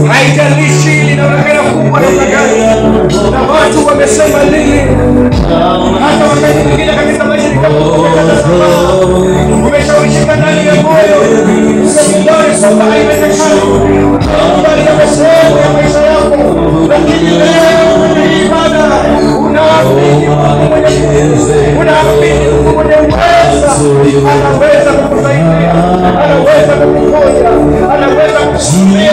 Haijalishi inaonekana kubwa namna gani, na watu wamesema nini, hata wakati mwingine katika maisha umeshawishika ndani ya moyo, umekubali kwamba haiwezekani, bali yamesema ya maisha yako, lakini leo kwenye ibada unaamini Mungu mwenye nguvu, unaamini Mungu mwenye uweza, anaweza kukusaidia, anaweza kukuponya, anaweza kukusaidia.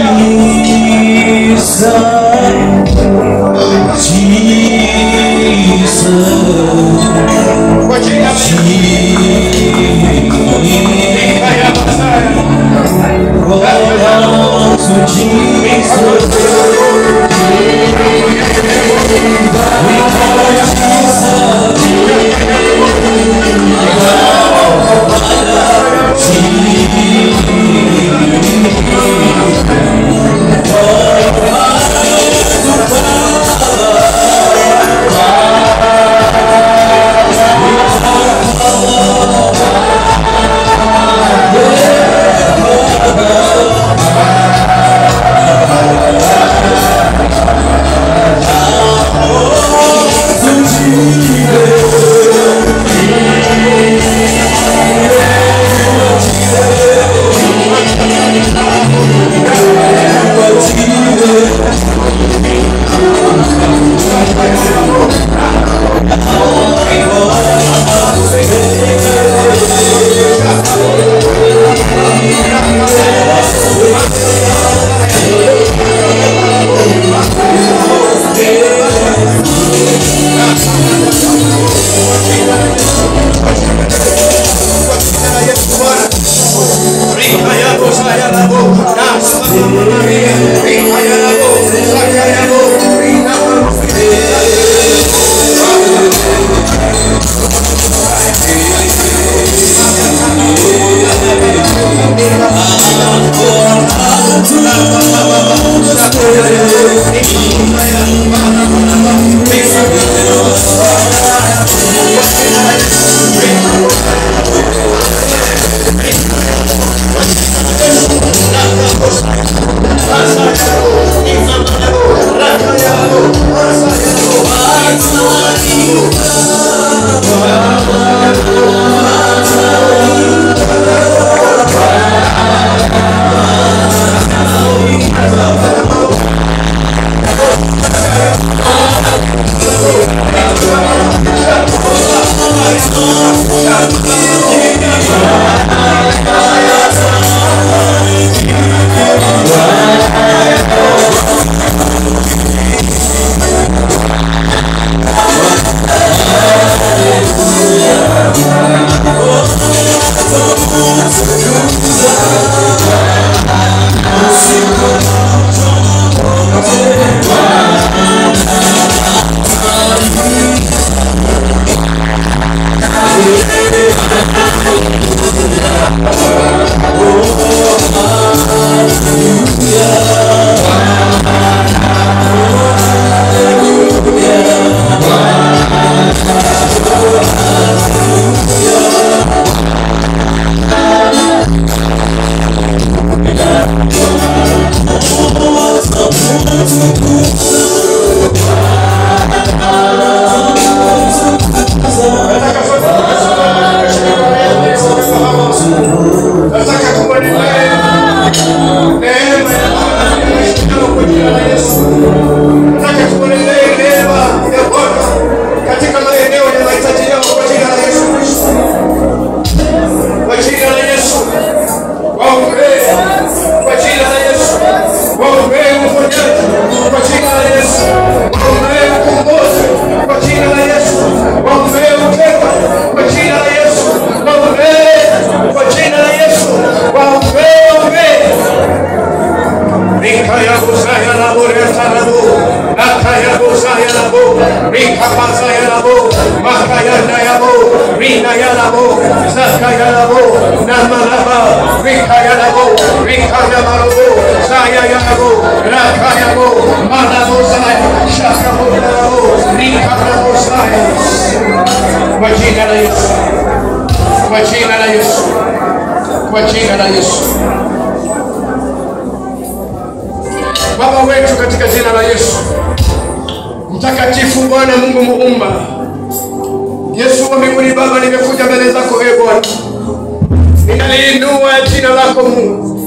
Nataka tuonelee neema ya Bwana katika maeneo ya mahitaji yao kwa jina la Yesu Kristo. Kwa jina la Yesu. Waombee kwa jina la Yesu. Waombee uponyaji kwa jina la Yesu. Waombee ukombozi kwa jina la Yesu. Waombee uteka kwa jina la Yesu. Waombee kwa jina la Yesu. Waombee. Mikaya busaya la boreta la bo, nakaya busaya la bo, mikapasaya la bo, makaya na bo, rina ya la bo, zakaya la bo, namalaba, mikaya la bo, mikaya marobo, saya ya bo, rakaya bo, malabo saya, shaka bo la bo, mikaya busaya. Kwa jina la Yesu, kwa jina la Yesu, kwa jina la Yesu. Baba wetu katika jina la Yesu mtakatifu, Bwana Mungu muumba, Yesu wa mbinguni, Baba nimekuja mbele zako Bwana, ninaliinua jina lako Mungu,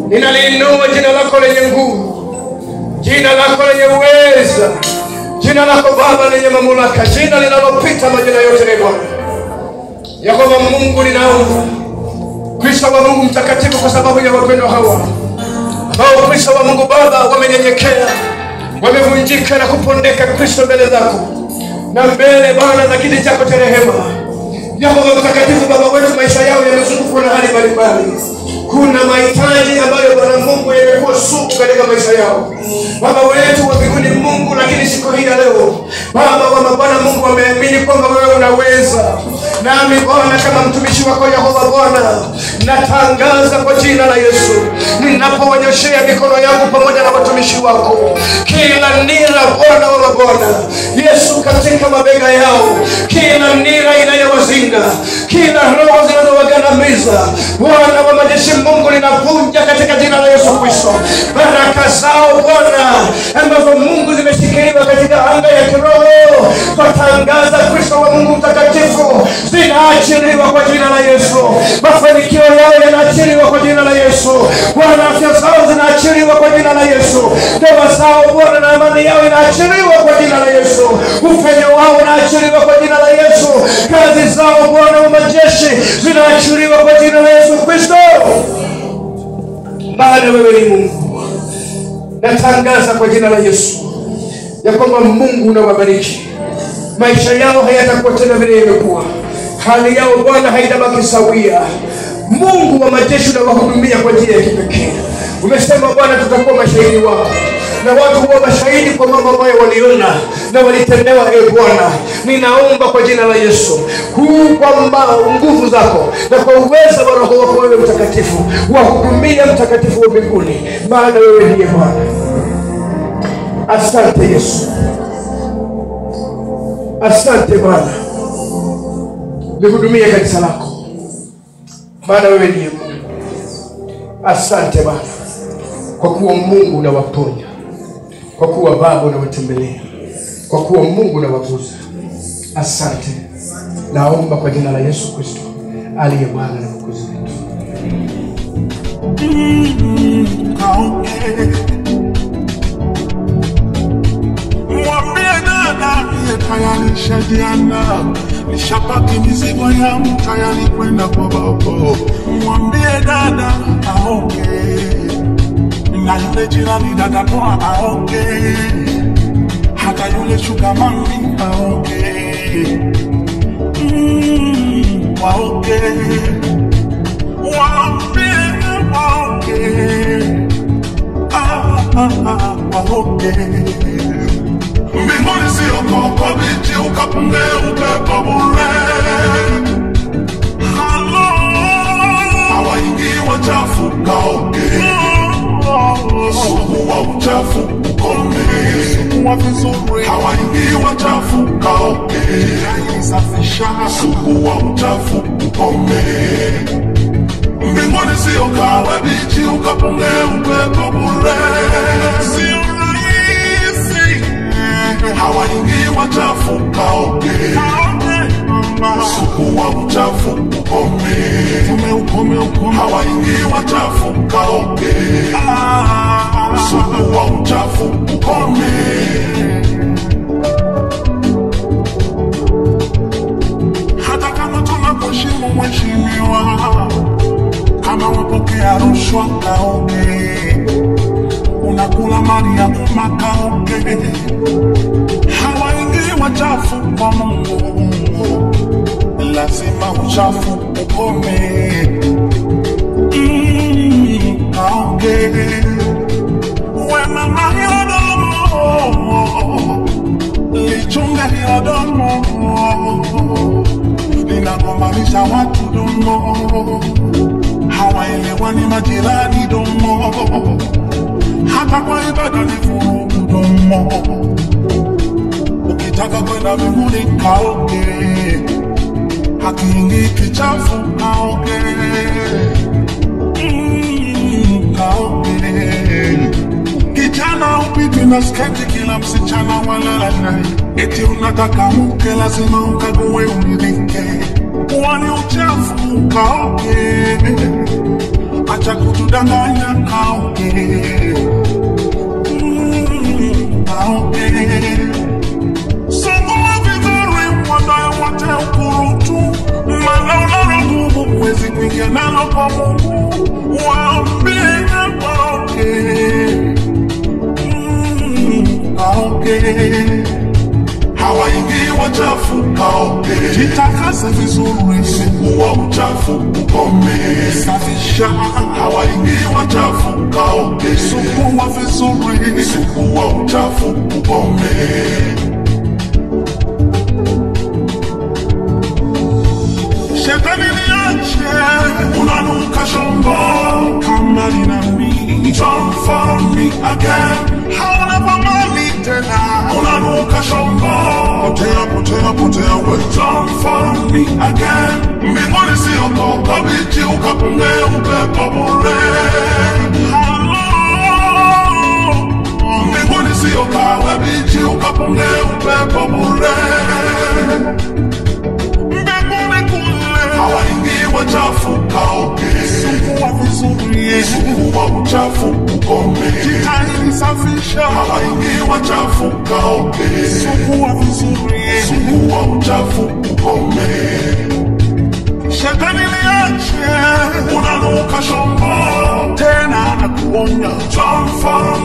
ninaliinua jina lako lenye nguvu, jina lako lenye uweza, jina lako Baba lenye mamlaka, jina linalopita majina yote Bwana. Ya kwamba Mungu ninaomba Kristo wa Mungu mtakatifu, kwa sababu ya wapendwa hawa ambao Kristo wa Mungu Baba wamenyenyekea, wamevunjika na kupondeka Kristo mbele zako na mbele Bwana za kiti chako cha rehema. Ya Baba mtakatifu, Baba wetu, maisha yao yamezungukwa na hali mbalimbali. Kuna mahitaji ambayo Bwana Mungu yamekuwa sugu katika maisha yao. Baba wetu wa mbinguni Mungu, lakini siku hii ya leo Baba wa Bwana Mungu wameamini kwamba wewe unaweza. Nami Bwana kama mtumishi wako Yehova Bwana, natangaza kwa jina la Yesu, ninapowanyoshea mikono yangu pamoja na watumishi wako, kila nira Bwana wa Bwana Yesu katika mabega yao, kila nira inayowazinga, kila roho zinazowagandamiza Bwana wa majeshi Mungu, ninavunja katika jina la Yesu Kristo. Baraka zao Bwana ambazo Mungu zimeshikiliwa katika anga ya kiroho, tutangaza Kristo wa Mungu mtakatifu, zinaachiliwa kwa jina la Yesu. Mafanikio yao yanaachiliwa kwa jina la Yesu. Bwana afya zao zinaachiliwa kwa jina la Yesu. Ndoa zao Bwana na amani yao inaachiliwa kwa jina la Yesu. Upenyo wao unaachiliwa kwa jina la Yesu. Kazi zao Bwana wa majeshi zinaachiliwa kwa jina la Yesu Kristo. Maana wewe ni Mungu. Natangaza kwa jina la Yesu ya kwamba Mungu unawabariki. Maisha yao hayatakuwa tena vile imekuwa. Hali yao Bwana haitabaki sawia. Mungu wa majeshi unawahudumia kwa njia ya kipekee. Umesema Bwana tutakuwa mashahidi wako, na watu huwa mashahidi kwa mambo ambayo waliona na walitendewa. Bwana ninaomba kwa jina la Yesu kwamba nguvu zako na kwa uwezo wa Roho wako wewe mtakatifu wahudumia mtakatifu wa mbinguni, maana wewe ndiye Bwana. Asante Yesu, asante Bwana, nihudumie kanisa lako, maana wewe ndiye Mungu. Asante Bwana kwa kuwa Mungu unawaponya, kwa kuwa Baba unawatembelea, kwa kuwa Mungu unawaguza. Asante, naomba kwa jina la Yesu Kristo aliye Bwana na Mwokozi wetu. Tayari shadiana, nishapaki mizigo yangu tayari kwenda kwa Baba. Mwambie dada aoke, na yule jirani dada kwa aoke, hata yule sugar mami aoke. Waoke, waambie waoke, waoke. Mbinguni sio koko bichi ukapunge upepo bure. Halo, hawaingi wachafu kaoke, suku wa uchafu ukome. Suku wa vizuri hawaingi wachafu kaoke, safisha suku wa uchafu ukome. Mbinguni sio kawe bichi ukapunge upepo bure. Sio hawaingi wachafu kaoke, suku wa uchafu ukome. Ukome, hawaingi wachafu kaoke, sugu wa uchafu ukome. Hata kama tunakuheshimu mheshimiwa, kama wapokea rushwa kaoge, unakula mali ya umma kaoge, hawaingii wachafu kwa Mungu, lazima uchafu ukome. Kaoge we mama yodomo, lichunge yodomo, linagomanisha watu domo, hawaelewani majirani domo, hata kwa ibada ni vurugu domo. Ukitaka kwenda mbinguni kaoge, hakiingii kichafu kaoge. Kijana upiti na sketi kila msichana walala, eti unataka mke lazima ukague uridhike, wani uchafu kaoge, acha kutudanganya kaoge. Kaoge sungua vizuri wadae wote ukurutu, mana unarugumu mwezi kuingia nalo kwa Mungu, waambie kaoge. Kaoge hawaingii wachafu kaoge, jitakase vizuri sugu wa uchafu ukome. Safisha hawaingii wachafu kaoge, sugu wa vizuri sugu wa uchafu ukome. Shetani niache, unanuka shombo kama linami. Don't follow me again, hauna pamani tena, unanuka shombo, potea potea potea we. Don't follow me again, mbinguni siokoka bichi ukapunge upepo bure. Mbinguni siokawe bichi ukapunge upepo bure. Hawaingii wachafu kaoge, sugu wa vizuri sugu wa uchafu ukome. Jitahidi safisha, hawaingii wachafu kaoge, sugu wa vizuri sugu wa uchafu ukome. Shetani niache, unanuka shombo, tena nakuonya, don't follow